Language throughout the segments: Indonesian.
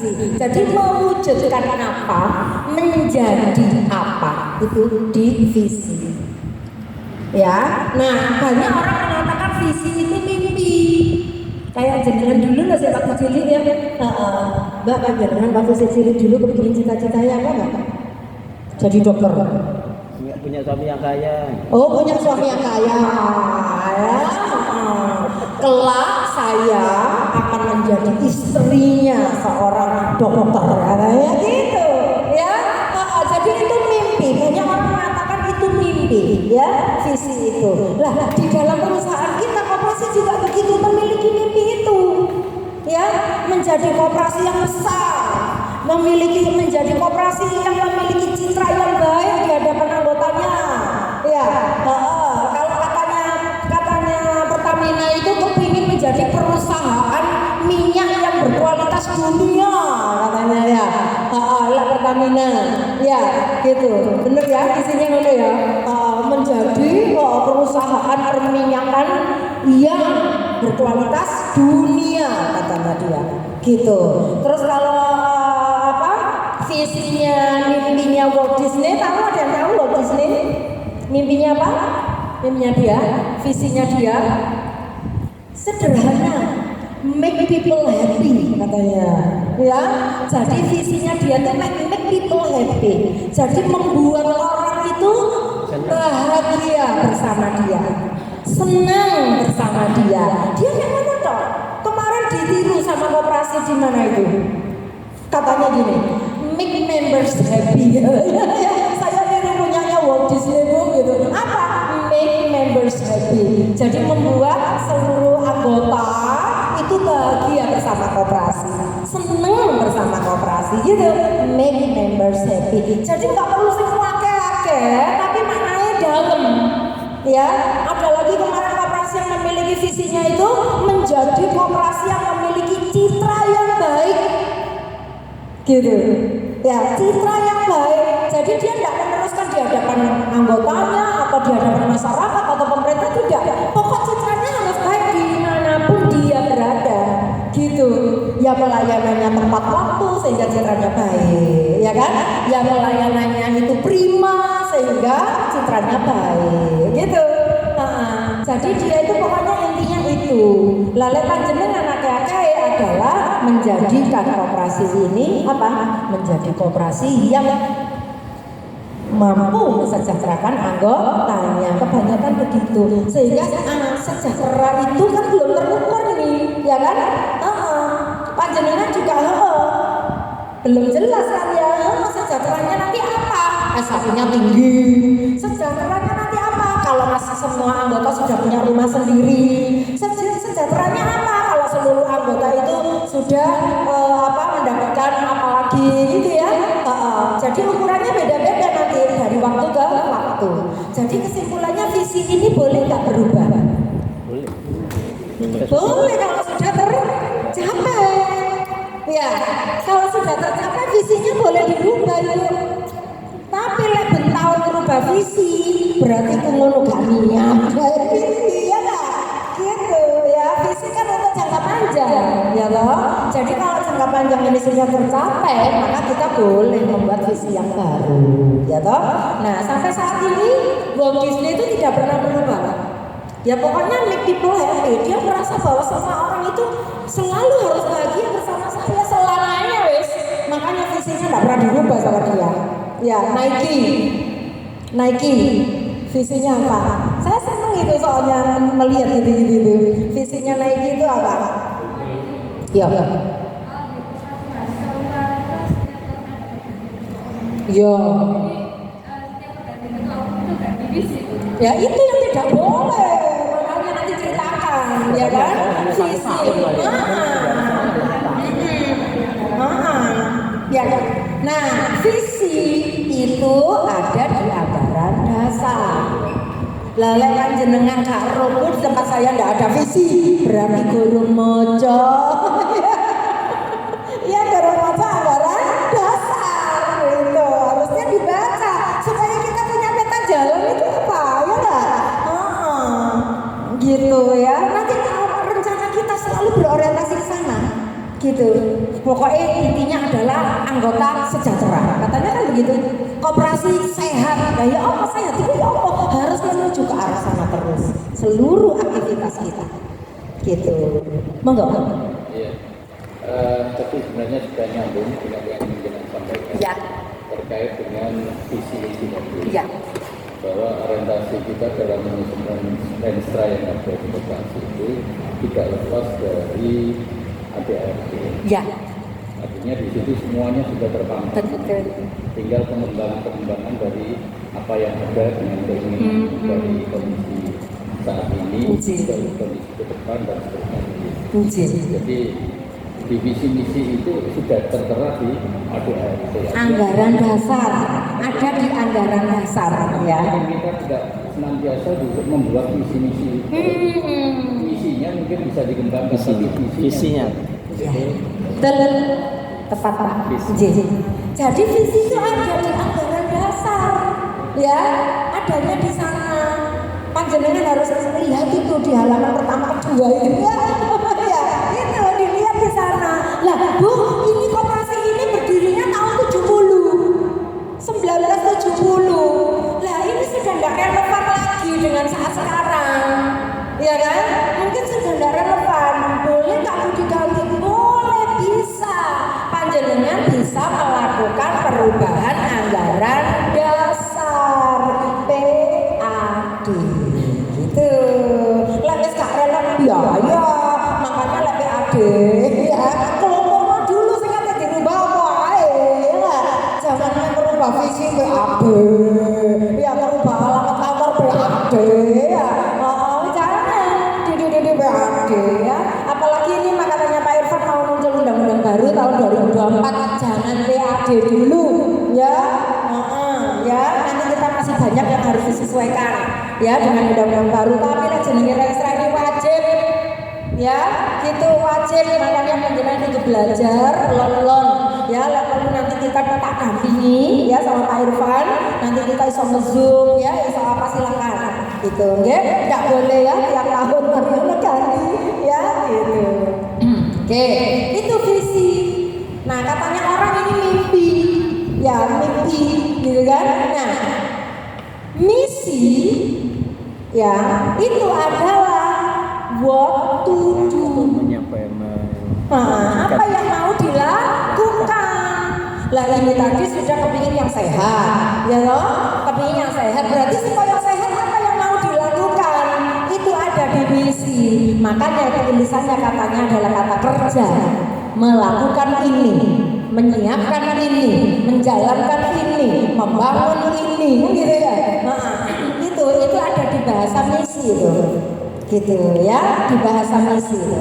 visi. Jadi mewujudkan apa, menjadi apa, itu di visi. Ya, nah banyak orang mengatakan visi itu mimpi. Kayak jenengan dulu lah saya waktu cilik ya, Mbak kan jenengan waktu saya cilik dulu kepingin cita-citanya apa nggak? Jadi dokter. Punya suami yang kaya. Oh, punya suami yang kaya. Ya. Kelak saya akan menjadi istrinya seorang dokter. Kayak gitu, ya. Jadi itu mimpi. Banyak orang mengatakan itu mimpi, ya, visi itu. Lah, di dalam perusahaan kita koperasi juga begitu, memiliki mimpi itu, ya, menjadi koperasi yang besar, menjadi koperasi yang memiliki citra yang baik di hadapan anggotanya, ya. Kalau katanya Pertamina itu kepingin menjadi perusahaan minyak yang berkualitas dunia, katanya ya. Pertamina, ya, gitu, bener ya, isinya ngono ya, menjadi perusahaan perminyakan yang berkualitas dunia, katanya dia, gitu. Terus kalau visinya, mimpinya Walt Disney, tahu, ada yang tahu Walt Disney? Mimpinya apa? Mimpinya dia, visinya dia sederhana, make people happy, katanya, ya. Jadi visinya dia tuh make people happy. Jadi membuat orang itu bahagia bersama dia, senang bersama dia. Dia yang mana toh? Kemarin ditiru sama koperasi di mana itu? Katanya gini, make members happy. Saya niru punyanya Walt Disney gitu. Apa? Make members happy. Jadi membuat seluruh anggota itu bahagia bersama koperasi, seneng bersama koperasi, gitu. Make members happy. Jadi nggak perlu akeh-akeh, tapi maknanya dalam. Ya, ada lagi kemarin koperasi yang memiliki visinya itu menjadi koperasi yang memiliki citra yang baik, gitu. Ya, citra yang baik. Jadi dia tidak meneruskan di hadapan anggotanya atau di hadapan masyarakat atau pemerintah, tidak. Pokok citranya harus baik dimanapun dia berada, gitu. Ya, pelayanannya tepat waktu sehingga citranya baik, ya kan? Ya, pelayanannya itu prima sehingga citranya baik, gitu. Jadi dia itu pokoknya intinya itu. Lalu panjenengan akeh-akeh adalah menjadikan koperasi ini apa? Menjadi koperasi yang mampu mensejahterakan anggotanya. Kebanyakan begitu. Sehingga sejahtera itu kan belum terukur ini, ya kan? Panjenengan juga belum jelas kan ya, sejahteranya nanti apa? SHU-nya tinggi. Sejahteranya nanti apa? Kalau masih semua anggota sudah punya rumah sendiri. Sejahteranya apa? Kalau seluruh anggota itu sudah mendapatkan apa lagi, gitu ya. Jadi ukurannya beda-beda nanti dari waktu ke waktu. Jadi kesimpulannya visi ini boleh nggak berubah? Boleh kalau sudah tercapai. Ya, kalau sudah tercapai visinya boleh dirubah ya. Tapi lek tahun merubah visi berarti ngono gak niat visi, ya kan? Gitu ya, visi kan untuk jangka panjang, ya loh. Jadi kalau jangka panjang ini sudah tercapai, maka kita boleh membuat visi yang baru, ya toh. Nah, sampai saat ini Walt Disney itu tidak pernah berubah. Ya pokoknya make people happy. Dia merasa bahwa semua orang itu selalu harus bahagia bersama saya selamanya, wes. Makanya visinya tidak pernah dirubah sama dia. Ya, Nike, visinya apa? Saya seneng itu soalnya melihat gitu. Visinya Nike itu apa? Ya. Ya itu yang tidak boleh. Makanya nanti ceritakan, ya kan? Visi. Ya. Nah, visi itu ada di anggaran dasar. Lele panjenengan gak roh di tempat saya ndak ada visi, berarti guru mojo. Ya guru mojo anggaran dasar itu harusnya dibaca supaya kita punya peta jalan itu apa, ya enggak? Gitu ya. Nanti rencana kita selalu berorientasi ke sana, gitu. Pokoknya intinya adalah anggota sejahtera. Katanya kan begitu. Koperasi sehat. Nah, ya apa sehat itu ya apa? Harus menuju ke arah sana terus. Seluruh aktivitas kita. Gitu. Monggo. Iya. Tapi sebenarnya sudah nyambung dengan yang ingin sampaikan. Ya. Terkait dengan visi misi tadi. Ya. Bahwa orientasi kita dalam menyusun renstra yang ada di Bekasi itu tidak lepas dari ADART. Ya. Artinya di situ semuanya sudah terpampang. Betul. Tinggal pengembangan dari apa yang ada dengan keinginan dari kondisi saat ini, dari kondisi ke depan dan seterusnya. Jadi di visi misi itu sudah tertera di ADART. Anggaran dasar ada di anggaran dasar ya. Kita tidak senantiasa untuk membuat visi misi. Visinya mungkin bisa dikembangkan tapi Visinya. Ya. Tepat Pak. Jadi visi itu ada di anggaran dasar ya, adanya di sana. Panjenengan harus lihat itu di halaman pertama kedua itu ya. Ya, itu dilihat di sana. Lah, Bu, ini koperasi ini berdirinya tahun 1970. Lah, ini sudah tidak relevan lagi dengan saat sekarang. Ya kan? Mungkin sudah tidak relevan. Boleh tak diganti? Boleh, bisa. Panjenengan bisa melakukan perubahan anggaran dasar PAD. Gitu. Lah wis gak relevan biaya, makanya lek PAD ya. Kelompoknya dulu sing kate dirubah apa ae ya. Jangan merubah visi PAD. Ya merubah alamat kantor PAD ya. Jangan di PAD ya. Apalagi ini makanya Pak Irfan mau muncul undang-undang baru tahun 2024, jangan PAD dulu ya. Ya, nanti kita masih banyak yang harus disesuaikan ya dengan undang-undang baru. Tapi lek jenenge renstra ini wajib ya, gitu wajib. Makanya panjenengan itu belajar lon-lon ya. Lek perlu nanti kita tak dampingi ya sama Pak Irfan. Nanti kita iso nge-zoom ya, iso apa silakan. Gitu nggih. Enggak boleh ya tiap tahun baru ganti ya gitu. Oke, itu visi. Nah, katanya orang ini mimpi. Ya, mimpi gitu kan. Nah, misi ya itu adalah what to do. Apa yang mau dilakukan. Lah ini tadi sudah kepingin yang sehat, ya loh. Kepingin yang sehat berarti supaya sehat apa yang mau dilakukan itu ada di misi. Makanya tulisannya katanya adalah kata kerja, melakukan ini, menyiapkan ini, menjalankan ini, membangun ini, gitu ya. Nah, itu ada di bahasa misi itu, gitu ya, di bahasa misi itu.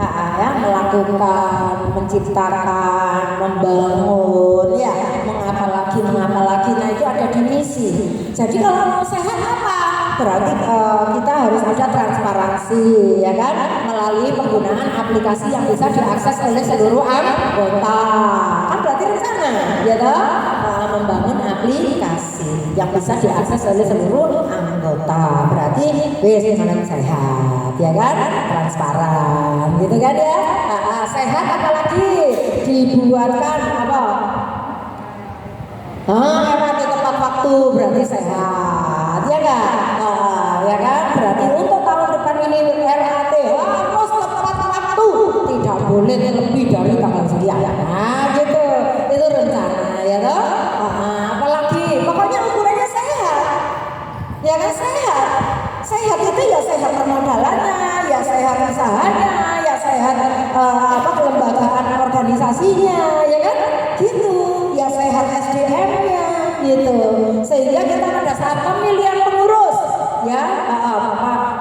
Ya, melakukan, menciptakan, membangun, ya, mengapa lagi, nah itu ada di misi. Jadi kalau mau sehat apa? Berarti kita harus ada transparansi, ya kan, melalui penggunaan aplikasi yang bisa diakses oleh seluruh anggota. Kan berarti rencana, ya toh, membangun aplikasi yang bisa diakses oleh seluruh anggota. Berarti wis mana sehat, ya kan, transparan, gitu kan ya. Sehat apalagi dibuatkan apa? Emang tepat waktu berarti sehat, ya kan? Ya kan? Berarti untuk tahun depan ini RAT harus tepat waktu, tidak boleh lebih dari tanggal sekian. Nah, gitu, itu rencana, ya toh. Apalagi, pokoknya ukurannya sehat, ya kan sehat. Sehat itu ya sehat permodalannya, ya sehat usahanya, ya sehat kelembagaan organisasinya, ya kan? Gitu, ya sehat SDM-nya, gitu. Sehingga kita pada saat pemilihan pengurus, ya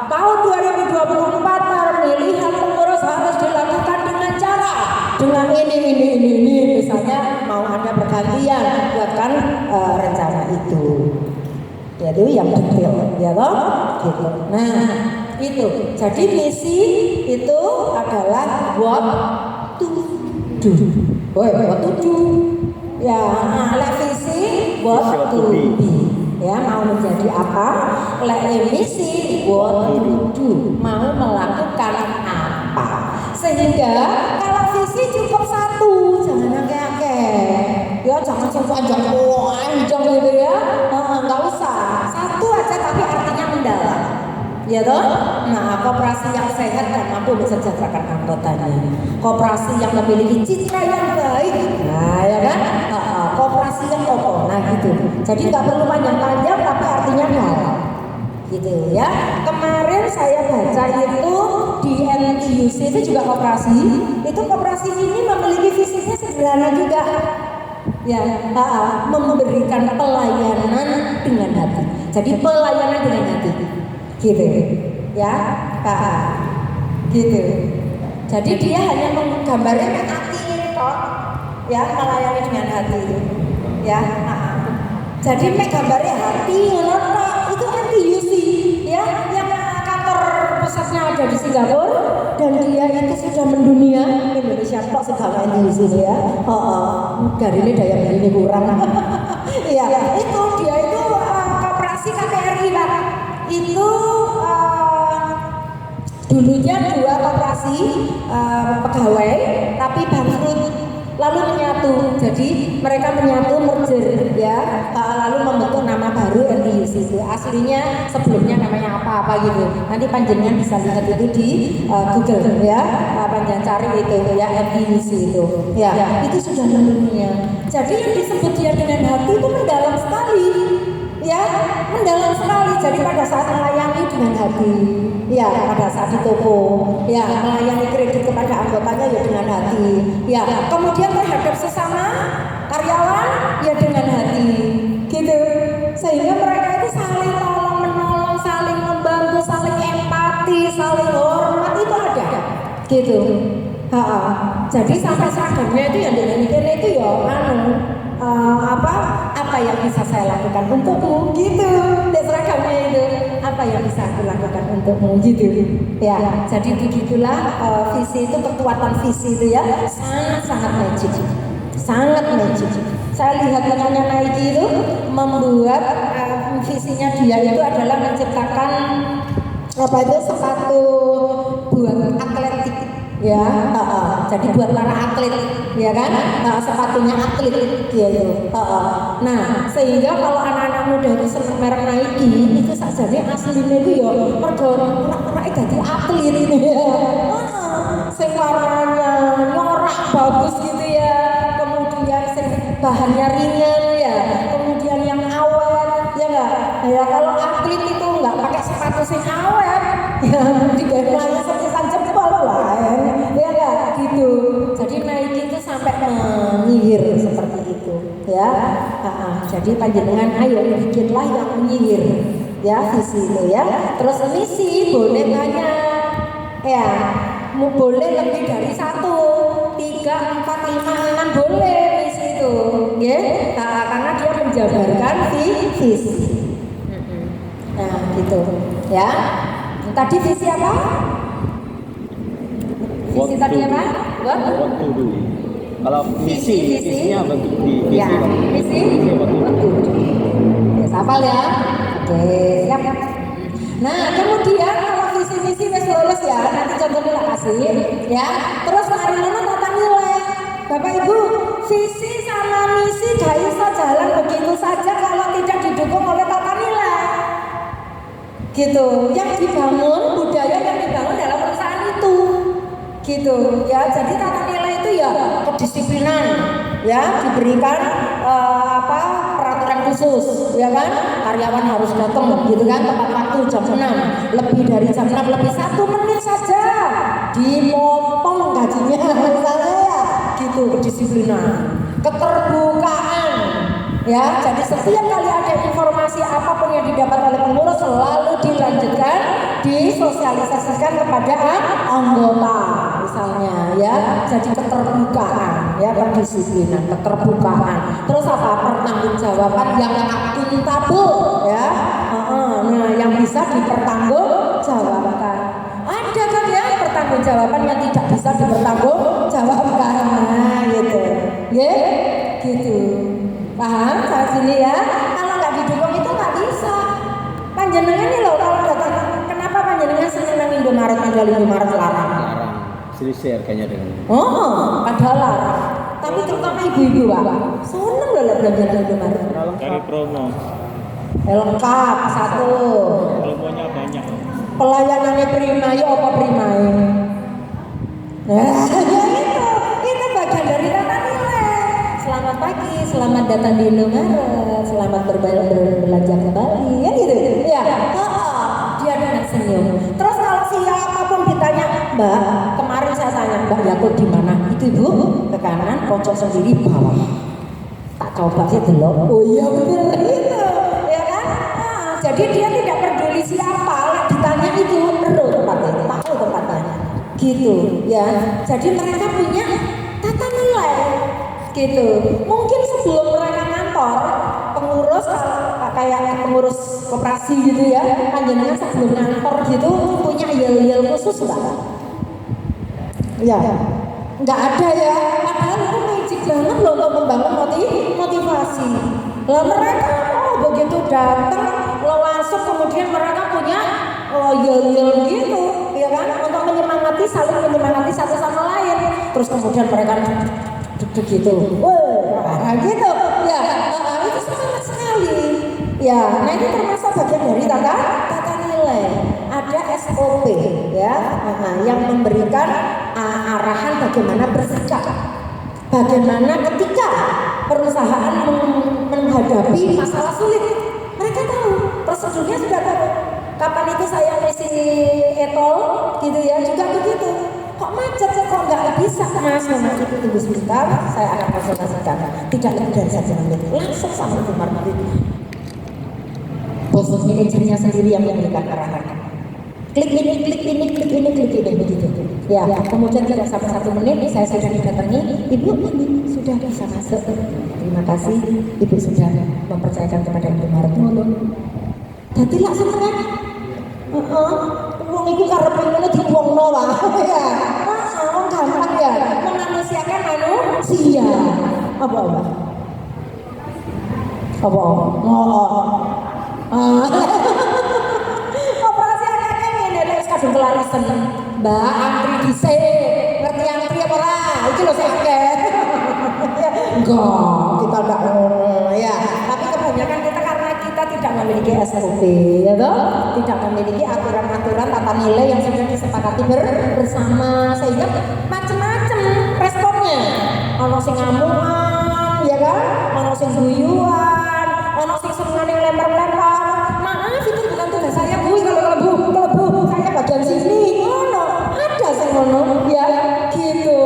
tahun 2024 pemilihan pengurus harus dilakukan dengan cara, dengan ini, misalnya mau ada pergantian, buatkan rencana itu. Yaitu yang detail, ya toh, gitu. Nah, itu. Jadi misi itu adalah what to do. What to do. Ya, visi what to be. Ya, mau menjadi apa? Misi what to do. Mau melakukan apa? Sehingga Sehingga kalau visi cukup satu, jangan akeh-akeh. Ya jangan panjang gitu ya. Nggak usah. Satu aja tapi artinya mendalam. Ya toh? Nah, koperasi yang sehat dan mampu mensejahterakan anggotanya. Koperasi yang memiliki citra yang baik. Nah, ya kan? Koperasi yang kokoh. Nah, gitu. Jadi nggak perlu panjang-panjang tapi artinya dalam. Gitu ya. Kemarin saya baca itu di NTUC itu juga koperasi. Itu koperasi ini memiliki visinya sederhana juga. Ya, memberikan pelayanan dengan hati. Jadi pelayanan dengan hati. Gitu ya, gitu. Jadi dia hanya menggambarkan hati ini kok, ya, melayani dengan hati, ya. Jadi gambarnya hati, itu NTUC, ya, yang kantor pusatnya ada di Singapura dan dia itu sudah mendunia. Indonesia kok segala NTUC ya. Dari ini daya beli kurang. Ya, itu dia itu koperasi KPRI Pak. Itu dulunya 2 koperasi pegawai tapi bangkrut lalu menyatu, jadi mereka menyatu merger ya, lalu membentuk nama baru NTUC itu. Aslinya sebelumnya namanya apa gitu, nanti panjenengan bisa lihat itu di Google ya, panjenengan cari itu ya, NTUC itu ya, itu sudah mendunia. Jadi yang disebut dia dengan hati itu mendalam sekali ya, mendalam sekali. Jadi pada saat melayani dengan hati ya, pada saat di toko ya, melayani kredit kepada anggotanya ya dengan hati ya, kemudian terhadap sesama karyawan ya dengan hati gitu, sehingga mereka itu saling tolong menolong, saling membantu, saling empati, saling hormat, itu ada gitu. Jadi sampai seragamnya itu yang dinyanyikan itu ya apa yang bisa saya lakukan untukmu gitu, seragamnya itu apa yang bisa aku lakukan untukmu gitu ya. Jadi begitulah visi itu, kekuatan visi itu ya sangat magic, sangat magic. Saya lihat temannya Nike itu membuat visinya dia itu adalah menciptakan sepatu buat atletik ya, jadi buat para atlet ya kan, sepatunya atlet gitu. Nah, sehingga kalau anak-anak muda itu senang merek Nike itu sajane aslinya itu ya mergo ora dadi atlet ini ya. Sing warnanya norak bagus gitu ya, kemudian bahannya ringan ya, kemudian yang awet ya enggak. Ya kalau atlet itu enggak pakai sepatu sing awet ya, digawe sepisan jempol lah ya enggak gitu. Jadi Nike itu sampai menyihir seperti itu ya. Jadi panjenengan ayo bikinlah yang menyihir ya, visi itu ya. Terus misi boleh banyak ya, boleh lebih dari 1, 3, 4, 5, 6 boleh misi itu ya, karena dia menjabarkan visi. Nah gitu ya. Tadi visi apa? Visi tadi apa? Waktu dulu. Kalau visinya bentuk di visi. Ya, visi waktu. Ya, hafal ya. Oke, siap. Nah, kemudian kalau visi wis lulus ya, nanti contohnya tak kasih ya. Terus mari ngono tata nilai. Bapak Ibu, visi sama misi gak bisa jalan begitu saja kalau tidak didukung oleh tata nilai. Gitu, yang dibangun, budaya yang dibangun dalam perusahaan itu gitu ya. Jadi tata nilai itu ya kedisiplinan ya, diberikan peraturan khusus ya kan, karyawan harus datang gitu kan tepat waktu jam 6, lebih dari jam 6 lebih 1 menit saja dipotong gajinya misalnya ya gitu. Kedisiplinan, keterbukaan ya, jadi setiap kali ada informasi apapun yang didapat oleh pengurus selalu dilanjutkan, disosialisasikan kepada anggota misalnya ya. Jadi keterbukaan ya, kedisiplinan, keterbukaan. Terus apa? Pertanggungjawaban yang akuntabel ya. Nah, yang bisa dipertanggungjawabkan. Ada kan ya pertanggungjawaban yang tidak bisa dipertanggungjawabkan. Nah, gitu. Ya, gitu. Paham saat sini ya? Kalau nggak didukung itu nggak bisa. Panjenengan nih loh, kalau datang, kenapa panjenengan seneng nang Indomaret, ada Indomaret larang? selisih harganya dengan Oh, padahal tapi terutama ibu-ibu Pak, seneng loh lihat belanja di Indomaret. Dari promo. Lengkap satu. Promonya banyak. Pelayanannya prima, ya apa prima ya? Nah, itu bagian dari tata nilai. Selamat pagi, selamat datang di Indomaret, selamat berbelanja kembali, ya gitu. Ya, dia dengan senyum. Terus kalau siapapun ditanya, Mbak, kemarin saya tanya Mbak Yakut di mana? Itu Ibu ke kanan, pojok sendiri bawah. Tak coba sih dulu. Oh iya bener itu, ya kan? Nah, jadi dia tidak peduli siapa, ditanya itu perlu tempatnya, tahu tempatnya, gitu, ya. Jadi mereka punya tata nilai, gitu. Mungkin sebelum mereka ngantor, pengurus kayak pengurus koperasi gitu ya, panjenengan sebelum ngantor gitu punya yel-yel khusus Pak? Ya, nggak ada ya. Padahal itu magic banget loh untuk membangun motivasi. Lah mereka begitu datang, langsung kemudian mereka punya yel-yel gitu, ya kan? Untuk menyemangati, saling menyemangati satu sama lain. Terus kemudian mereka gitu, wah, gitu, ya, itu semangat sekali. Ya, nah itu termasuk bagian dari tata nilai. Ada SOP, ya, yang memberikan arahan bagaimana bersikap, bagaimana ketika perusahaan menghadapi masalah sulit. Mereka tahu, prosedurnya sudah tahu. Kapan itu saya ngisi etol, gitu ya, juga begitu. Kok macet, kok nggak bisa Mas, memang itu tunggu sebentar, saya akan konsultasikan. Tidak lebih dari 1 menit, langsung sama Ibu Marmati. Bos manajernya sendiri yang memberikan arahan. Klik ini, klik ini, klik ini, klik ini, begitu. Ya, kemudian tidak sampai 1 menit, saya sudah didatangi, Ibu ini sudah bisa masuk. Terima kasih, Ibu sudah mempercayakan kepada Ibu Marmati. Jadi langsung kan? Wong iku karepe ngono dibuangno wae ya. Wong gampang ya memanusiakan manusia. Apa? Operasi akeh ngene lho wis kadung kelarisan. Mbak antri dhisik. Ngerti antri apa ora? Iki lho sing akeh. Enggak, kita enggak ngono ya. Tapi kebanyakan kita karena kita tidak memiliki SOP, ya toh? Tidak memiliki aturan-aturan tata nilai yang sudah disepakati bersama, sehingga macam-macam responnya. Ono sing ngamukan, ya kan? Ono sing guyuan, ono sing senengane lempar-lempar. Maaf, itu bukan tugas saya, Bu. Kalau saya bagian sini. Ono, ada sing ngono, ya gitu.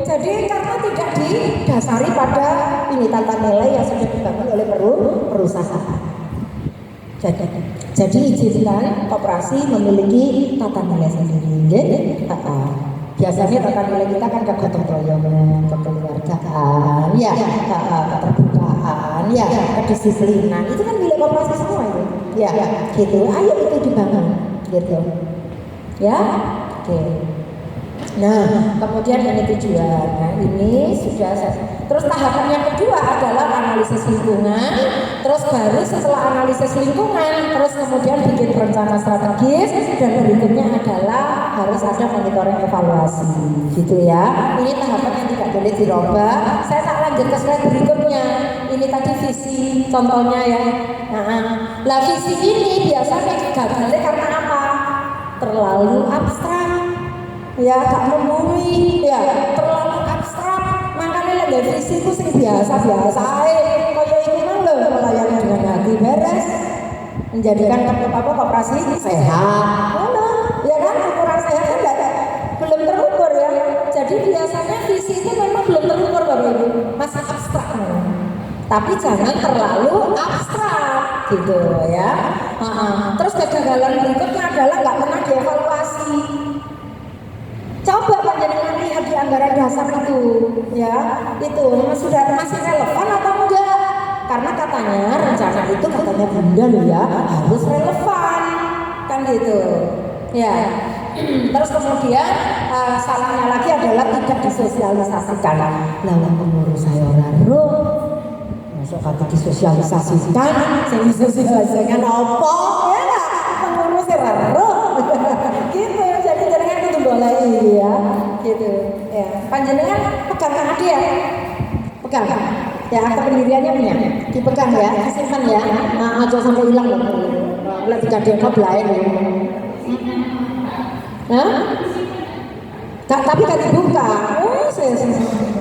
Jadi karena tidak didasari pada ini tata nilai yang sudah dibangun oleh perusahaan. Jadi izinkan koperasi memiliki tata nilai sendiri. Biasanya tata nilai kita kan kegotong royongan, kekeluargaan, ya, keterbukaan, ya, kedisiplinan. Itu kan milik koperasi semua itu. Ya, gitu. Ayo itu dibangun, gitu. Ya, oke. Nah, kemudian ini tujuan. Nah, ini sudah terus tahapan yang kedua adalah analisis lingkungan. Terus baru setelah analisis lingkungan, terus kemudian bikin rencana strategis, dan berikutnya adalah harus ada monitoring evaluasi, gitu ya. Ini tahapan yang tidak boleh dirubah. Saya tak lanjut ke slide berikutnya. Ini tadi visi contohnya ya. Nah, visi ini biasanya gagalnya karena apa? Terlalu abstrak. Ya, gak membumi, ya, terlalu abstrak. Makanya lek visi ku sing biasa-biasa ae. Kaya iki mang lho, melayani dengan hati beres. Menjadikan koperasi sehat. Ngono, ya kan? Ukuran sehat kan belum terukur ya. Jadi biasanya visi itu memang belum terukur Bapak Ibu. Masih abstrak. Tapi jangan terlalu abstrak gitu ya. Terus kegagalan berikutnya adalah nggak pernah dievaluasi. Coba panjenengan lihat di anggaran dasar itu, ya, itu masih relevan atau enggak? Karena katanya rencana itu katanya Bunda loh ya harus relevan, kan gitu, ya. Terus kemudian salahnya lagi adalah tidak disosialisasikan. Lawan pengurus saya orang roh, masuk kata disosialisasikan, saya disosialisasikan apa? Ya, pengurus saya roh, gitu. Jadi jangan itu boleh ya, gitu. Ya, panjenengan pegang kan ada ya? Pegang. Ya, akta pendiriannya punya. Dipegang ya, disimpan ya. Nah, aja sampai hilang loh. Lah tidak dianggap lain. Hah? Tapi kan dibuka. Oh,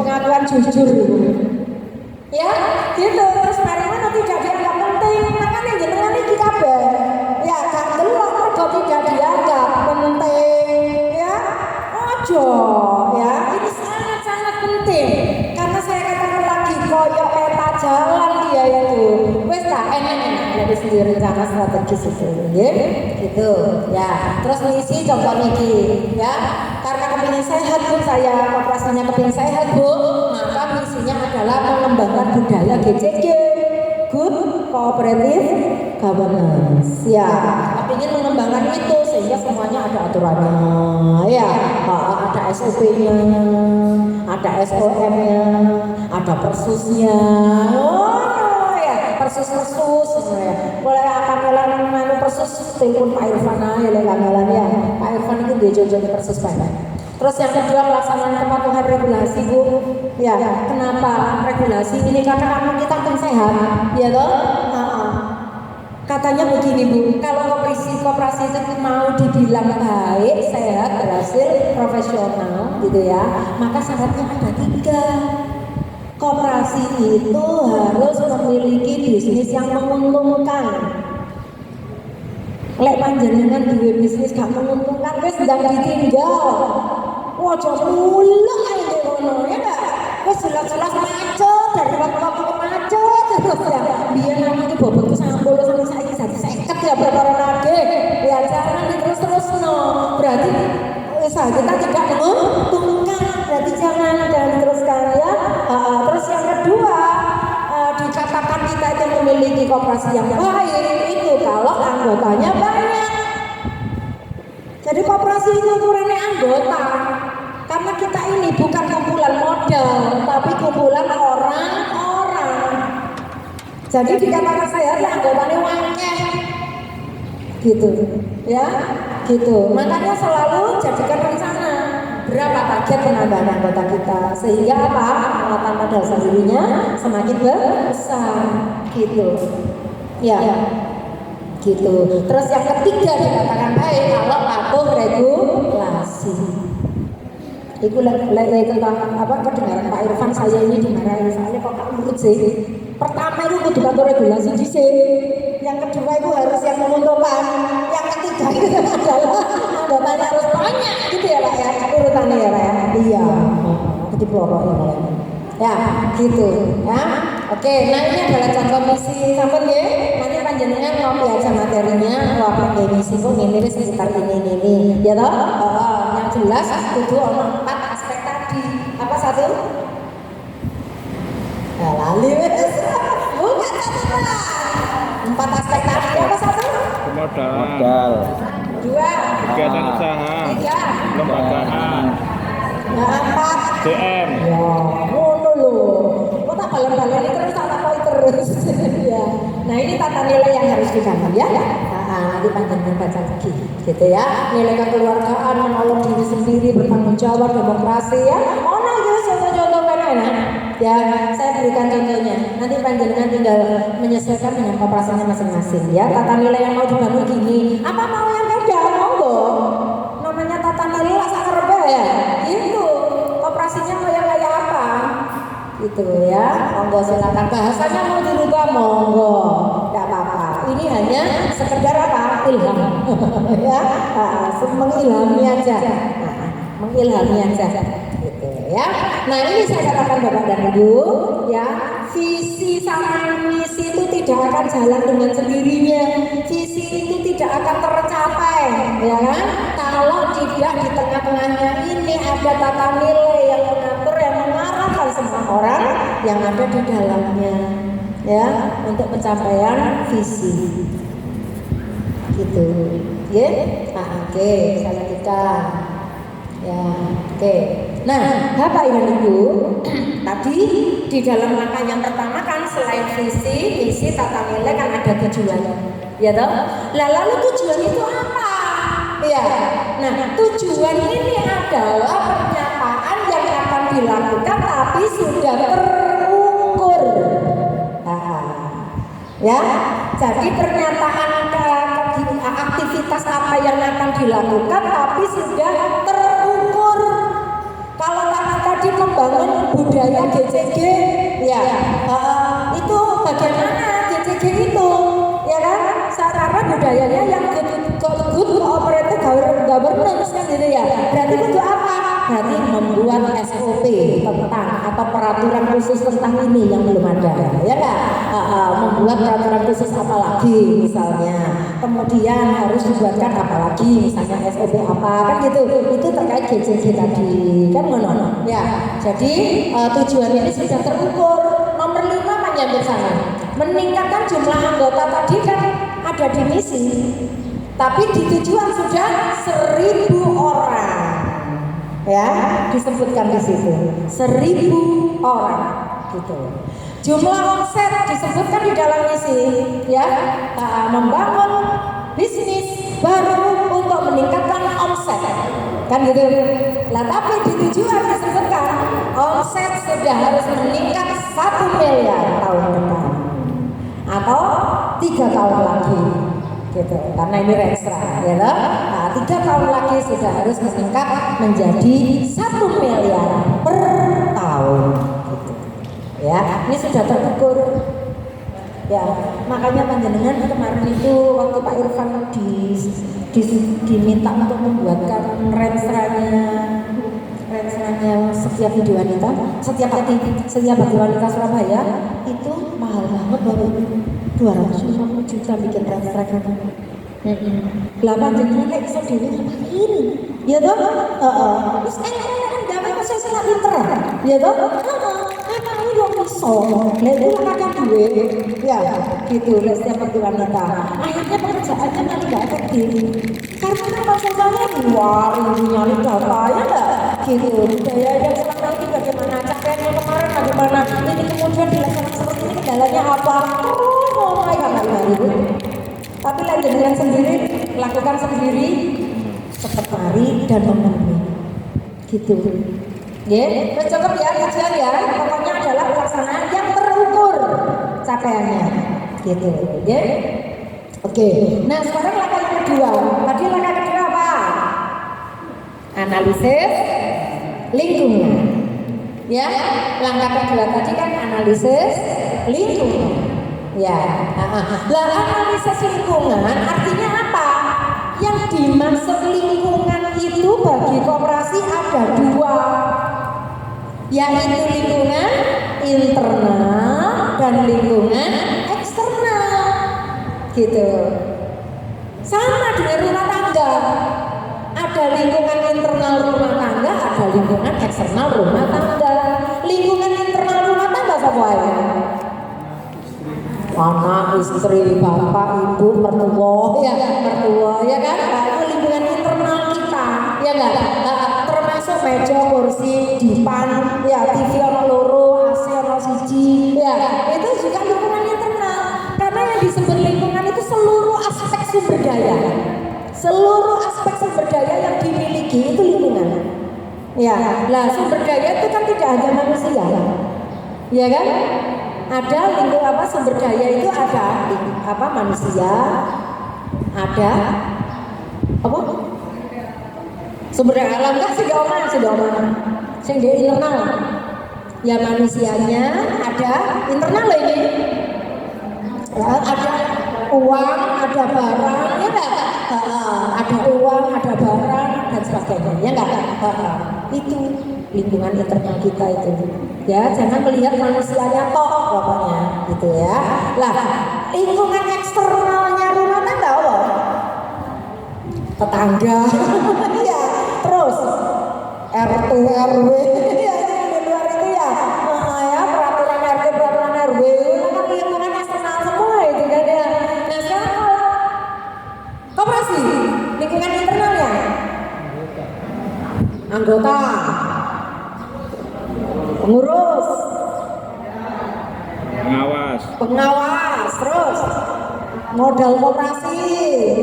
pengakuan jujur. Ya, gitu. Terus marilah tidak dianggap penting. Makanya jenengan iki kabeh. Ya, gak delok mergo tidak dianggap penting. Ya, ojo. Ya, ini sangat-sangat penting. Karena saya katakan lagi koyok peta jalan dia itu. Wes tak enak-enak lebih sendiri rencana strategis itu. Ya, gitu. Ya, terus misi contoh niki, ya. Karena kepingin sehat Bu, saya operasinya kepingin sehat Bu, maka misinya adalah mengembangkan budaya GCG, Good Cooperative Governance. Ya, kepingin mengembangkan itu sehingga semuanya ada aturannya, ya, ada SOP-nya, ada SOM-nya, ada persusnya. Oh ya, persus ya. Boleh akan melalui persus telepon Pak Irfan aja lah ya. Pak Irfan itu dia jojo persus banyak. Terus yang kedua pelaksanaan kepatuhan regulasi Bu. Ya, kenapa regulasi ini? Karena kamu kita kan sehat, ya toh? Katanya begini Bu, kalau koperasi itu mau dibilang baik, sehat, berhasil, profesional, gitu ya, maka syaratnya ada 3. Koperasi itu harus memiliki bisnis yang menguntungkan. Lek panjenengan duwe bisnis gak menguntungkan, wis ndang ditinggal. Ojo mulek ae ngono ya gak? Wis jelas-jelas macet, dari waktu-waktu macet terus ya. Biyen namanya bobotku 10 sampai saiki jadi 50 ya perkara nage. Ya jangan diterus-terusno. Berarti usaha kita tidak menguntungkan. Berarti jangan diteruskan ya. Terus yang kedua, dikatakan kita itu memiliki koperasi yang baik itu kalau anggotanya banyak. Jadi koperasi itu ukurannya anggota. Karena kita ini bukan kumpulan modal, tapi kumpulan orang-orang. Jadi dikatakan saya anggotanya wakeh. Gitu, ya, gitu. Makanya selalu jadikan rencana berapa target penambahan anggota kita sehingga apa penguatan modal sendirinya semakin besar, gitu, ya, gitu. Terus yang ketiga dikatakan baik kalau patuh regulasi. Itu lagi tentang apa kedengaran Pak Irfan saya ini dimarahin soalnya kok tak urut sih. Pertama itu kudu patuh regulasi di sini. Yang kedua itu harus yang menguntungkan. Yang ketiga itu adalah anggotanya harus banyak gitu ya Pak ya. Urutannya ya Pak ya. Iya. Ketipeloro ya gitu ya. Oke, nah ini adalah contoh misi sampun nggih. Nanti panjenengan ngopi aja materinya, wah misi kok ngene sekitar ini. Ya toh? Yang jelas kudu ono 4 aspek tadi. Apa satu? Ya lali wes. Bukan catatan. 4 aspek tadi apa satu? Modal. 2. Kegiatan usaha. 3. Lembagaan. Nah, 4. DM. Ya, ngono lho. Kok tak balen-baleni terus tak takoi terus. Ya. Nah, ini tata nilai yang harus dibangun ya. Nanti panjenengan baca lagi gitu ya. Nilai kekeluargaan, menolong diri sendiri, bertanggung jawab, demokrasi ya. Ono iki contoh-contoh mana? Ya, saya berikan contohnya. Nanti panjenengan tinggal menyesuaikan dengan koperasinya masing-masing ya. Tata nilai yang mau dibangun gini. Apa mau yang beda? Monggo. Namanya tata nilai lah sakerbe ya. Itu koperasinya mau yang kayak apa? Gitu ya. Monggo silakan bahasanya mau dirubah monggo. Enggak apa-apa. Ini hanya sekedar apa? Ilham. Ya. Mengilhami aja. Mengilhami aja. Gitu ya. Nah, ini saya katakan Bapak dan Ibu, ya. Visi sama misi itu tidak akan jalan dengan sendirinya. Visi itu tidak akan tercapai, ya kan? Kalau tidak di tengah-tengahnya ini ada tata nilai yang mengatur, yang mengarahkan semua orang yang ada di dalamnya, ya, untuk pencapaian visi. Gitu, ya. Oke, saya lanjutkan. Ya, oke. Nah, Bapak Ibu, tadi di dalam langkah yang pertama kan selain visi, misi, tata nilai kan ada tujuan, ya toh? Lah lalu tujuan itu apa? Ya, nah tujuan ini adalah pernyataan yang dilakukan tapi sudah terukur. Ya, jadi pernyataan aktivitas apa yang akan dilakukan tapi sudah terukur. Kalau tadi membangun budaya GCG, ya itu bagaimana GCG itu, ya kan? Karena budayanya yang good cooperative governance kan gitu ya. Berarti itu apa? Berarti membuat SOP tentang atau peraturan khusus tentang ini yang belum ada, ya kan? Membuat peraturan khusus apa lagi misalnya, kemudian harus dibuatkan apa lagi misalnya SOP apa kan gitu. Itu terkait GCG tadi kan ngono ya. Jadi tujuan ini sudah terukur. Nomor 5 menyambut sana, meningkatkan jumlah anggota tadi kan ada di misi, tapi di tujuan sudah 1.000 orang. Ya, disebutkan di situ 1.000 orang gitu. Jumlah omset disebutkan di dalam misi, ya, membangun bisnis baru untuk meningkatkan omset, kan gitu. Lah tapi di tujuan disebutkan omset sudah harus meningkat 1 miliar tahun depan atau 3 tahun lagi. Gitu. Karena ini ekstra, ya loh. 3 tahun lagi sudah harus meningkat menjadi 1 miliar per tahun. Gitu. Ya, ini sudah terukur. Ya, makanya panjenengan kemarin itu waktu Pak Irfan diminta untuk membuatkan rensranya setiap video wanita, setiap bagi wanita Surabaya itu mahal banget Bapak. 250 juta bikin renstra itu. 8 jenengan kayak iso dhewe ngapain? Ya toh? Terus enak-enakan gawe kok saya pinter. Ya toh? Emang ini wong iso. Lah itu kakak duwe. Ya, gitu lah setiap bagi wanita. Akhirnya pekerjaannya malah gak efektif. Karena masalahnya luar nyari data ya enggak? Gitu. Budaya yang selama ini bagaimana capaiannya kemarin bagaimana ini kemudian dilaksanakan seperti ini kendalanya apa? Tapi lanjutkan sendiri, lakukan sendiri, cepat lari dan memenuhi, gitu. Ya, terus cukup ya kajian ya. Pokoknya adalah pelaksanaan yang terukur capaiannya, gitu. Ya, oke. Nah sekarang langkah yang kedua. Tadi langkah kedua apa? Analisis lingkungan. Ya, langkah kedua tadi kan analisis lingkungan. Ya, analisis lingkungan artinya apa? Yang dimaksud lingkungan itu bagi koperasi ada 2, yaitu lingkungan internal dan lingkungan eksternal, gitu. Sama dengan rumah tangga, ada lingkungan internal rumah tangga, ada lingkungan eksternal rumah tangga. Lingkungan internal rumah tangga apa ya? Anak, istri, bapak, ibu, mertua, ya kan? Itu lingkungan internal kita, ya enggak? Termasuk meja, kursi, dipan, ya TV ono loro, AC ono siji, ya itu juga lingkungan internal. Karena yang disebut lingkungan itu seluruh aspek sumber daya, yang dimiliki itu lingkungan. Ya, lah sumber daya itu kan tidak hanya manusia, ya kan? Ada sumber daya itu ada manusia, ada sumber daya alam kan sudah omong sing di internal ya manusianya, ada internal ini ya, ada uang, ada barang, ya enggak? Ada uang, ada barang dan sebagainya, ya enggak? Itu lingkungan internal kita itu. Ya, jangan melihat manusianya tok pokoknya, gitu ya. Lah, lingkungan eksternalnya rumah tangga apa? Tetangga. Ya, terus RT RW ya, di luar itu ya. Ya, peraturan RT, peraturan RW, kan lingkungan eksternal semua itu kan ya. Nah, sekarang koperasi, lingkungan internalnya anggota, pengurus, pengawas, terus modal koperasi,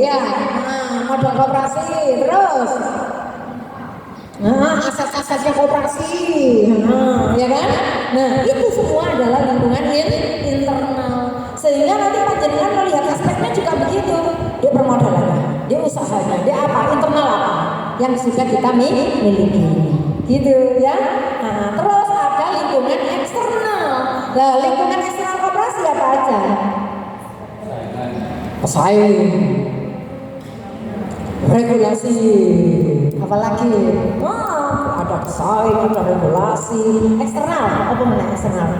ya, modal koperasi, terus Nah, aset-asetnya koperasi, ya kan? Nah, itu semua adalah lingkungan internal. Sehingga nanti panjenengan melihat aspeknya juga begitu. Dia permodalannya, dia usahanya, dia apa? Internal apa? Yang sudah kita miliki, gitu ya. Nah, terus ada lingkungan eksternal. Nah, lingkungan eksternal koperasi apa aja? Pesaing, regulasi, apalagi ada pesaing, ada regulasi eksternal. Apa mana eksternal?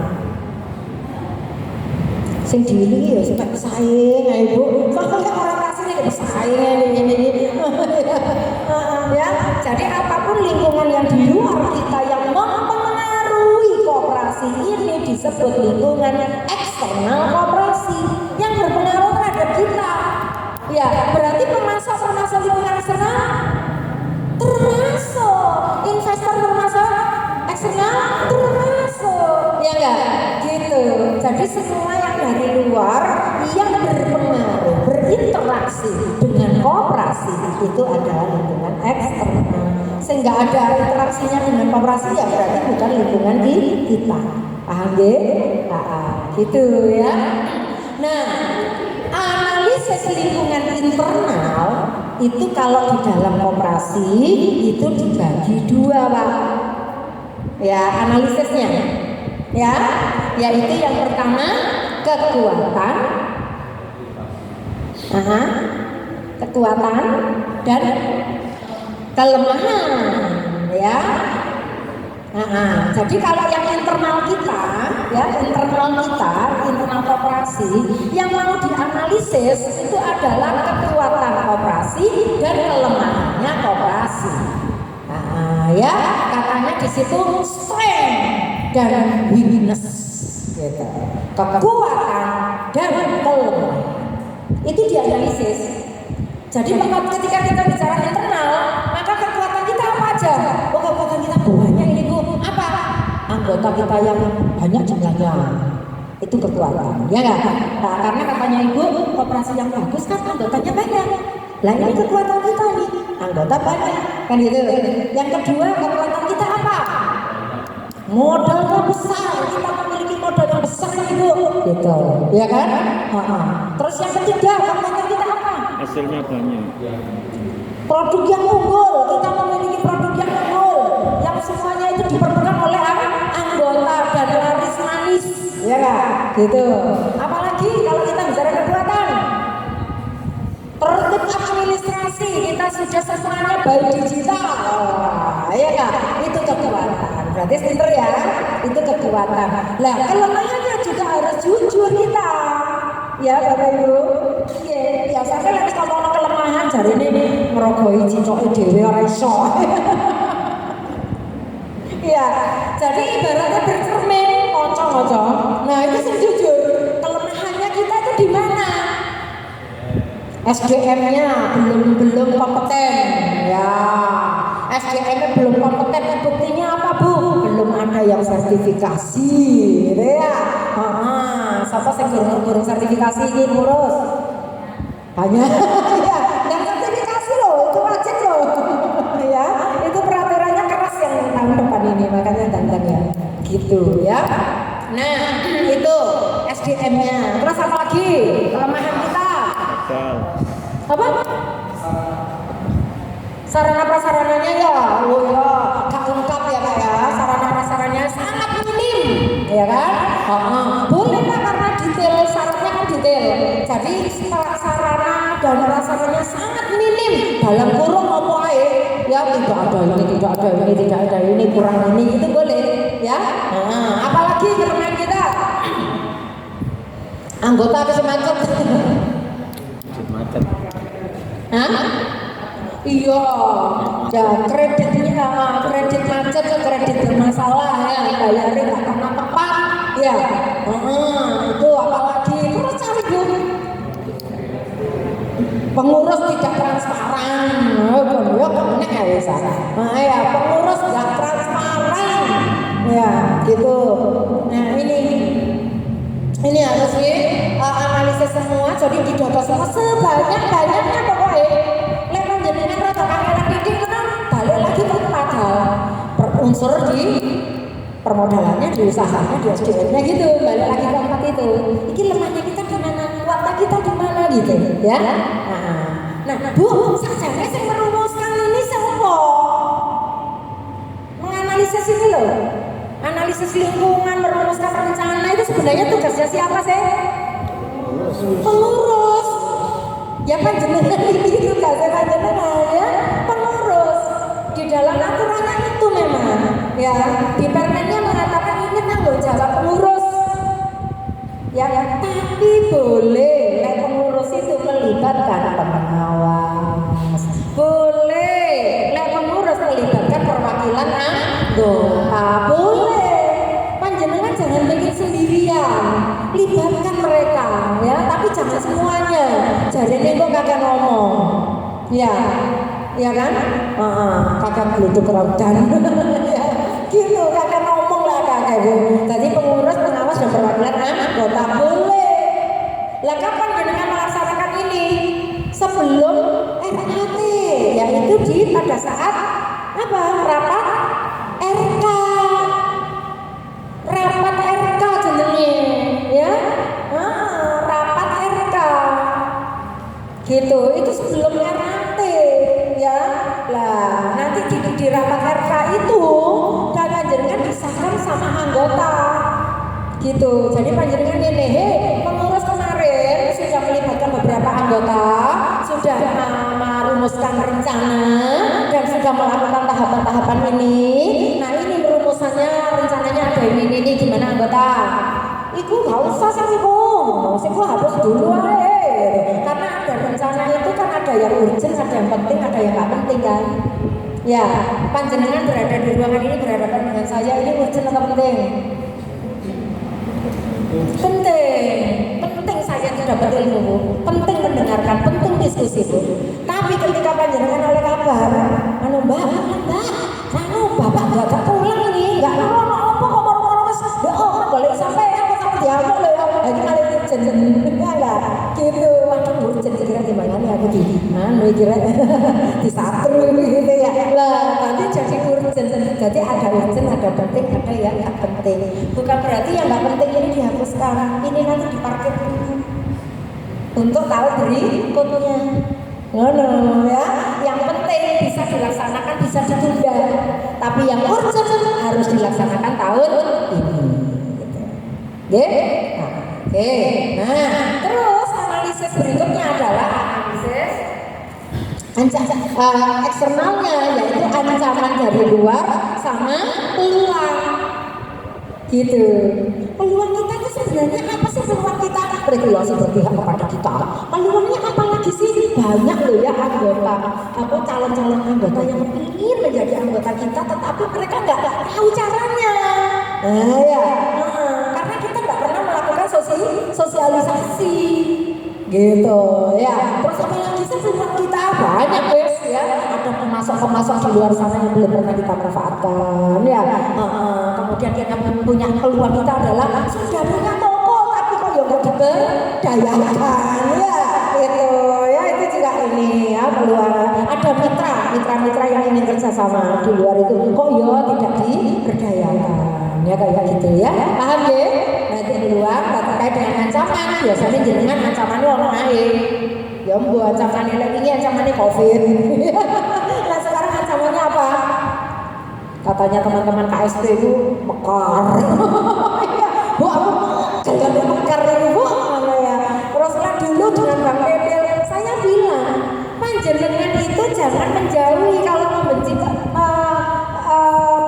Sing dili ya sampai pesaing, ya ibu. Soalnya orang asli ada pesaing ini. Ya, jadi apapun lingkungan yang di luar kita yang mempengaruhi koperasi ini disebut lingkungan eksternal koperasi yang berpengaruh terhadap kita. Ya, berarti pemasok termasuk lingkungan eksternal, termasuk investor termasuk eksternal, termasuk, ya enggak? Gitu. Jadi semua yang dari luar yang berpengaruh, berinteraksi dengan koperasi itu adalah lingkungan eksternal. Sehingga ada interaksinya dengan koperasi ya berarti bukan lingkungan di kita. Paham nggih? Gitu ya. Nah, analisis lingkungan internal itu kalau di dalam koperasi itu dibagi dua, Pak. Ya, analisisnya. Ya, yaitu yang pertama kekuatan, kekuatan dan kelemahan, ya. Jadi kalau yang internal kita, ya internal koperasi, yang mau dianalisis itu adalah kekuatan koperasi dan kelemahannya koperasi. Ya, katanya di situ strength dan weakness, gitu. Kekuatan dan kelemahan itu dianalisis. Jadi ketika kita bicara internal, maka kekuatan kita apa aja? Kekuatan kita banyak ini Bu. Apa? Anggota kita yang banyak jumlahnya. Itu kekuatan, ya nggak? Nah, karena katanya Ibu, koperasi yang bagus kan anggotanya banyak. Lah ini kekuatan kita nih, anggota banyak, kan gitu. Yang kedua, kekuatan kita apa? Modalnya besar, kita memiliki modal yang besar Ibu, gitu, ya kan? Terus yang ketiga, kekuatan kita apa? Hasilnya banyak. Produk yang unggul, kita memiliki produk yang unggul, yang semuanya itu diperlukan oleh anggota dan laris manis, ya kan? Gitu. Apalagi kalau kita bicara kekuatan, tertib administrasi, kita sudah semuanya by digital, ya kan? Itu kekuatan. Berarti pinter ya, itu kekuatan. Lah kelemahannya juga harus jujur kita, ya Bapak Ibu. Iya, biasanya lek ngomong kelemahan jare ini ngrogoi cicoke dhewe ora iso. Iya, jadi ibaratnya bercermin, ngocok. Nah itu sing jujur, kelemahannya kita itu di mana? SDM-nya belum kompeten, ya. SDM-nya belum kompeten, buktinya apa Bu? Belum ada yang sertifikasi, gitu ya. Siapa sing burung sertifikasi ini ngurus? Banyak, ya. Dan sertifikasi loh, itu wajib loh, ya. Itu peraturannya keras yang tahun depan ini, makanya dandan ya, gitu ya. Nah itu SDM-nya. Terus apa lagi? Kelemahan kita? Apa? Sarana prasarananya ya, gak lengkap ya Pak ya. Sarana prasarannya sangat minim, ya kan? Boleh Pak karena detail, syaratnya kan detail. Jadi sarana dan prasarannya sangat minim. Dalam kurung apa ya tidak ada ini, kurang ini, itu boleh, ya. Apalagi kelemahan kita? Anggota macet. Iya, ya kreditnya, kredit macet, kredit bermasalah ya, bayarin nggak pernah tepat, ya. Itu apalagi terus cari Bu. Pengurus tidak transparan, ya pengurus tidak transparan, ya gitu. Nah ini harus analisis semua, jadi didata semua sebanyak-banyaknya pokoknya. Lek panjenengan rada kangelan didik kan balik lagi ke padahal unsur di permodalannya, di usahanya, di SDM-nya gitu. Balik lagi ke 4 itu. Ini lemahnya kita di mana, kuatnya kita di mana gitu ya. Nah, Bu, sajane sing merumuskan ini siapa? Menganalisis ini loh. Analisis lingkungan, merumuskan rencana itu sebenarnya tugasnya siapa sih? Pengurus. Ya panjenengan ini tugasnya panjenengan ya, pengurus. Di dalam aturannya itu memang ya, di permennya mengatakan ini tanggung jawab pengurus. Ya, tapi boleh pengurus itu melibatkan pengawas. Boleh pengurus melibatkan perwakilan anggota. Boleh. Panjenengan jangan bikin sendirian. Libatkan mereka ya, tapi jangan semuanya. Jadi kok kagak ngomong. Ya. Ya kan? Kagak geluduk raudan. Ya, gitu, kagak ngomong lah kagak gitu. Jadi pengurus, pengawas dan perwakilan anggota boleh. Lah kapan dengan melaksanakan ini? Sebelum RAT, yaitu pada saat apa? Rapat RK. Rapat RK jenenge, ya. Rapat RK. Gitu, itu sebelum RAT. Ya, lah nanti di rapat RK itu dan panjenengan disahkan sama anggota gitu. Jadi panjenengan ini, pengurus kemarin sudah melibatkan beberapa anggota, sudah merumuskan rencana dan sudah melakukan tahapan-tahapan ini. Nah ini rumusannya, rencananya ada ini gimana anggota? Iku gak usah sih iku harus dulu aja. Karena ada rencana itu kan ada yang urgent, ada yang penting, ada yang gak penting kan. Ya, panjenengan berada di ruangan ini berhadapan dengan saya, ini urgent atau penting? Penting saya tidak berilmu, Bu. Penting mendengarkan, penting diskusi, Bu. Tapi ketika panjenengan oleh kabar, Mbak, Bapak gak pulang ini, gak apa-apa kok moro-moro balik sampai ya aku loh ya, lagi malah urgent enggak gitu, waduh urgent kira gimana nih aku kira disatru gitu ya lah, nanti jadi urgent, jadi ada urgent, ada penting, ada yang nggak penting. Bukan berarti yang nggak penting ini dihapuskan, ini nanti diparkir untuk tahun berikutnya. No ya, yang penting bisa dilaksanakan, bisa ditunda, tapi yang urgent harus dilaksanakan tahun ini. Nah, terus analisis berikutnya adalah analisis eksternalnya, yaitu ancaman dari luar sama peluang. Gitu. Peluang kita itu sebenarnya apa sih? Peluang kita regulasi berpihak kepada kita. Peluangnya apa lagi sih? Banyak loh ya anggota, calon-calon anggota yang ingin menjadi anggota kita, tetapi mereka nggak tahu caranya. Karena kita nggak pernah melakukan sosialisasi, gitu ya. Terus apa lagi sih peluang kita? Banyak guys ya. Ada pemasok di luar sana yang belum pernah kita manfaatkan ya. Kemudian kita punya peluang kita adalah sudah punya toko tapi kok ya nggak diberdayakan ya, gitu ya. Itu juga ini ya peluang. Ada mitra yang ingin kerjasama di luar itu kok ya tidak diberdayakan ya, kayak gitu ya. Paham ya? Nanti di luar terkait dengan ancaman, biasanya jenengan ancamannya orang lain. Ya mbak ancamannya lagi ini ancamannya COVID. Nah sekarang ancamannya apa? Katanya teman-teman KSP itu mekar. Bu aku jangan mekar ini Bu. Ya. Terus kan dulu dengan Bang Dedel saya bilang panjenengan itu jangan menjauhi kalau membenci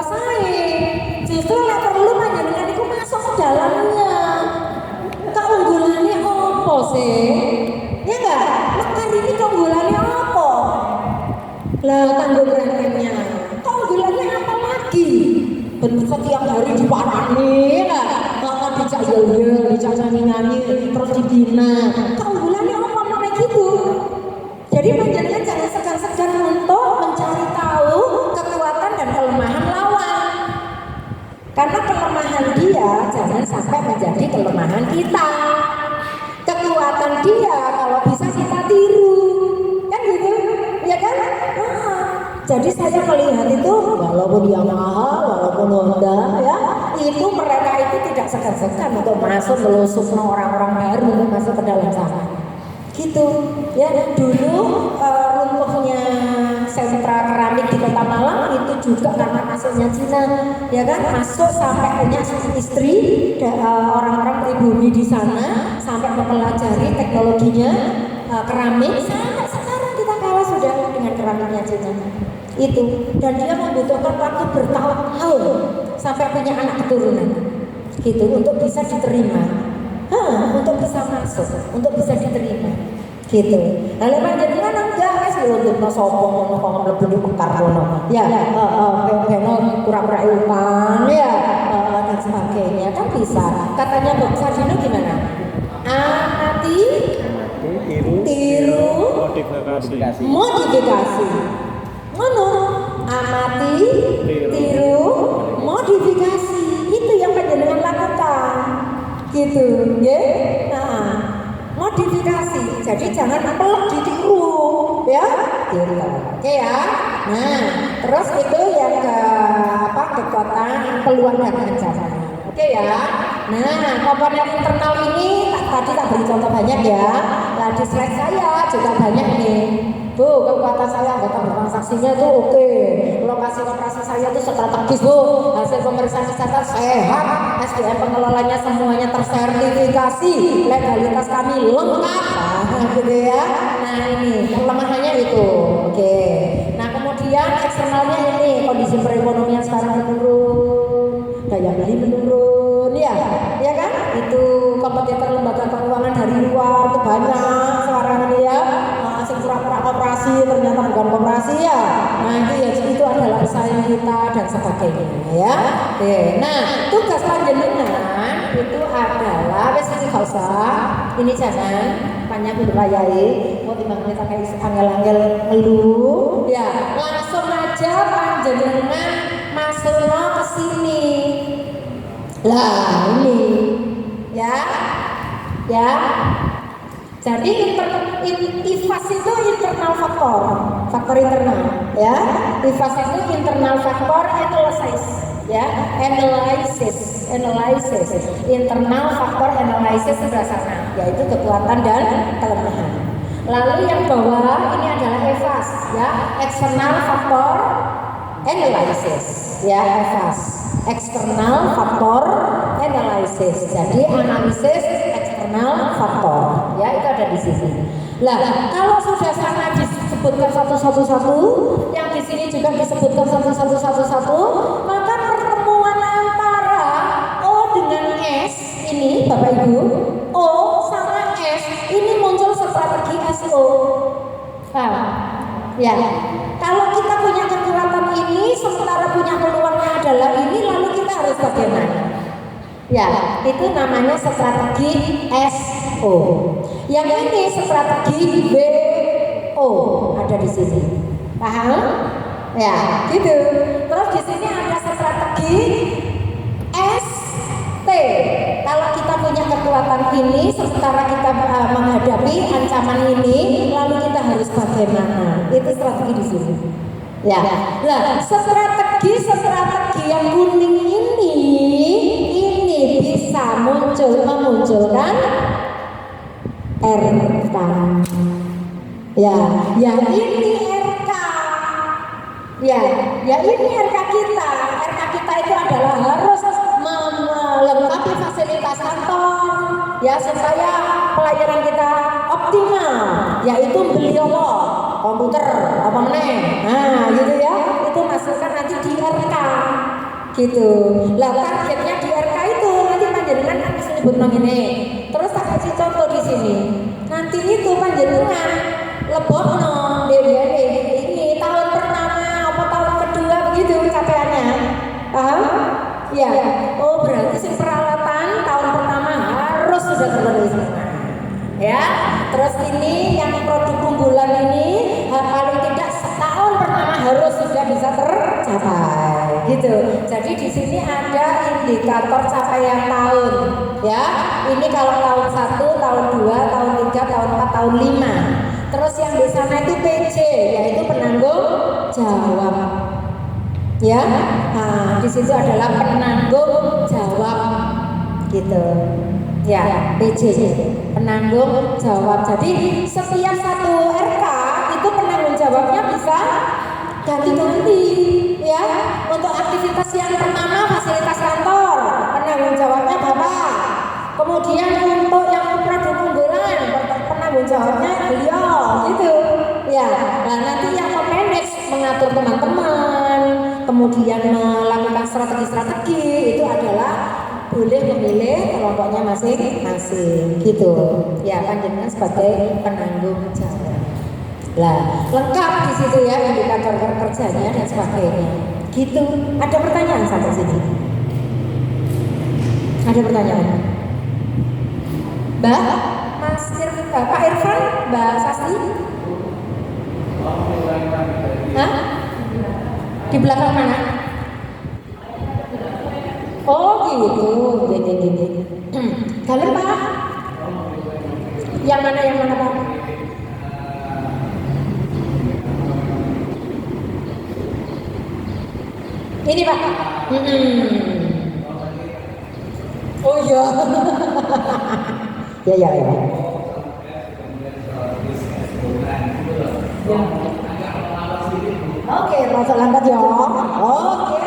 pesaing. Justru yang perlu panjenengan itu masuk ke dalamnya. Keunggulannya apa sih? Ya enggak? Mekar ini keunggulannya apa? Lah tanggung remnya. Keunggulannya apa lagi? Setiap hari diparani lah. Maka dicak yel, dicak nyanyi, terus dibina. Keunggulannya apa namanya gitu? Jadi panjenengan jangan segan-segan untuk mencari tahu kekuatan dan kelemahan lawan. Karena kelemahan dia jangan sampai menjadi kelemahan kita. Kekuatan dia kalau bisa kita tiru, kan gitu, ya kan? Jadi saya melihat itu walaupun Yamaha, walaupun Honda ya, itu mereka itu tidak segan-segan untuk masuk melusuk orang-orang baru untuk masuk ke dalam sana. Gitu ya. Dulu runtuhnya sentra keramik di Kota Malang itu juga karena masuknya Cina, ya kan, masuk sampai punya istri orang-orang pribumi di sana, sampai mempelajari teknologinya keramik. Sampai sekarang kita kalah sudah dengan keramiknya Cina itu, dan dia membutuhkan waktu bertahun-tahun sampai punya anak keturunan gitu untuk bisa diterima, untuk bisa masuk, untuk bisa diterima gitu. Lalu panjenengan enggak wis lho sapa ngono kok mlebu di bekar ngono ya, beno pura-pura utang ya, dan sebagainya kan bisa. Katanya Mbak Sadino gimana? Amati, tiru, modifikasi. Ngono, amati, tiru, modifikasi. Itu yang panjenengan lakukan. Gitu, nggih. Nah, modifikasi. Jadi jangan pelek ditiru, ya. Gitu. Oke ya. Nah, terus itu yang kekuatan, peluang dan ancaman. Oke ya. Nah, komponen internal ini tadi tak beri contoh banyak ya. Nah, di slide saya juga banyak nih. Bu, kekuatan saya anggota bertransaksinya itu oke. Lokasi operasi saya itu strategis, Bu. Hasil pemeriksaan kesehatan sehat. SDM pengelolanya semuanya tersertifikasi. Legalitas kami lengkap. Nah, gitu ya. Nah, ini kelemahannya itu. Oke. Nah, kemudian eksternalnya ini kondisi perekonomian sekarang menurun, daya beli menurun, ya kan? Itu kompetitor lembaga keuangan dari luar itu banyak sekarang ini ya. Pura-pura koperasi ternyata bukan koperasi ya. Nah itu adalah pesaing kita dan sebagainya ya. Oke. Nah tugas panjenengan itu adalah wes iki gak usah. Ini jangan banyak berlayai. Mau timbang kita kayak angel-angel melu ya. Langsung aja panjenengan masukno ke sini. Lah ini ya. Jadi IFAS itu internal faktor internal ya. IFAS itu internal faktor analysis ya, analysis internal faktor analysis sebelah sana, yaitu kekuatan dan kelemahan. Lalu yang bawah ini adalah EFAS ya, external faktor analysis ya, EFAS external faktor analysis. Jadi analisis eksternal faktor ya, itu ada di sini. Lah kalau sudah sana disebutkan satu-satu, yang di sini juga disebutkan satu-satu, maka pertemuan antara O dengan S ini Bapak Ibu, O sama S ini muncul strategi SO. Ya, kalau kita punya kekuatan ini sementara punya peluangnya adalah ini, lalu kita harus bagaimana? Ya, itu namanya strategi SO. Yang ini strategi BO ada di sini. Paham? Ya, gitu. Terus di sini ada strategi ST. Kalau kita punya kekuatan ini, sementara kita menghadapi ancaman ini, lalu kita harus bagaimana? Itu strategi di sini. Ya, nah strategi yang kuning ini bisa memunculkan RK. Ya ini RK. Ya ini RK kita. RK kita itu adalah harus melengkapi fasilitas kantor ya supaya pelayanan kita optimal, yaitu beli komputer apa meneh. Nah, gitu ya. Itu masukkan nanti di RK. Gitu. Lah targetnya di RK itu nanti panjenengan kan bisa nyebut nang ini. Terus tak kasih contoh di sini. Nanti itu panjenengan lebokno ini tahun pertama apa tahun kedua begitu capaiannya. Paham? Ya. Oh, berarti sih peralatan tahun pertama harus sudah terpenuhi. Ya. Terus ini yang produk unggulan ini paling tidak setahun pertama harus sudah bisa tercapai gitu. Jadi di sini ada indikator capaian tahun ya. Ini kalau tahun 1, tahun 2, tahun 3, tahun 4, tahun 5. Terus yang di sana itu PJ, yaitu penanggung jawab. Ya, nah, di situ adalah penanggung jawab, gitu. Ya, PJ, penanggung jawab. Jadi setiap satu RK itu penanggung jawabnya bisa ganti-ganti, ya. Untuk aktivitas yang pertama fasilitas kantor, penanggung jawabnya bapak. Kemudian untuk yang produk unggulan, penanggung jawabnya beliau, gitu. Ya, nah nanti yang memanage, mengatur teman-teman, kemudian melakukan strategi-strategi itu adalah boleh memilih kelompoknya masing-masing, gitu. Ya, panjenengan sebagai penanggung jawab. Lah, lengkap di situ ya indikator kerjanya dan sebagainya. Gitu. Ada pertanyaan sampai sini? Ada pertanyaan? Mbak, Pak Irfan, Mbak Sasti? Hah? Di belakang mana? Oh gitu, gini. Kalian Pak? Yang mana Pak? Ini Pak. Oh iya. Ya. Oke, rasa lambat ya. Oke.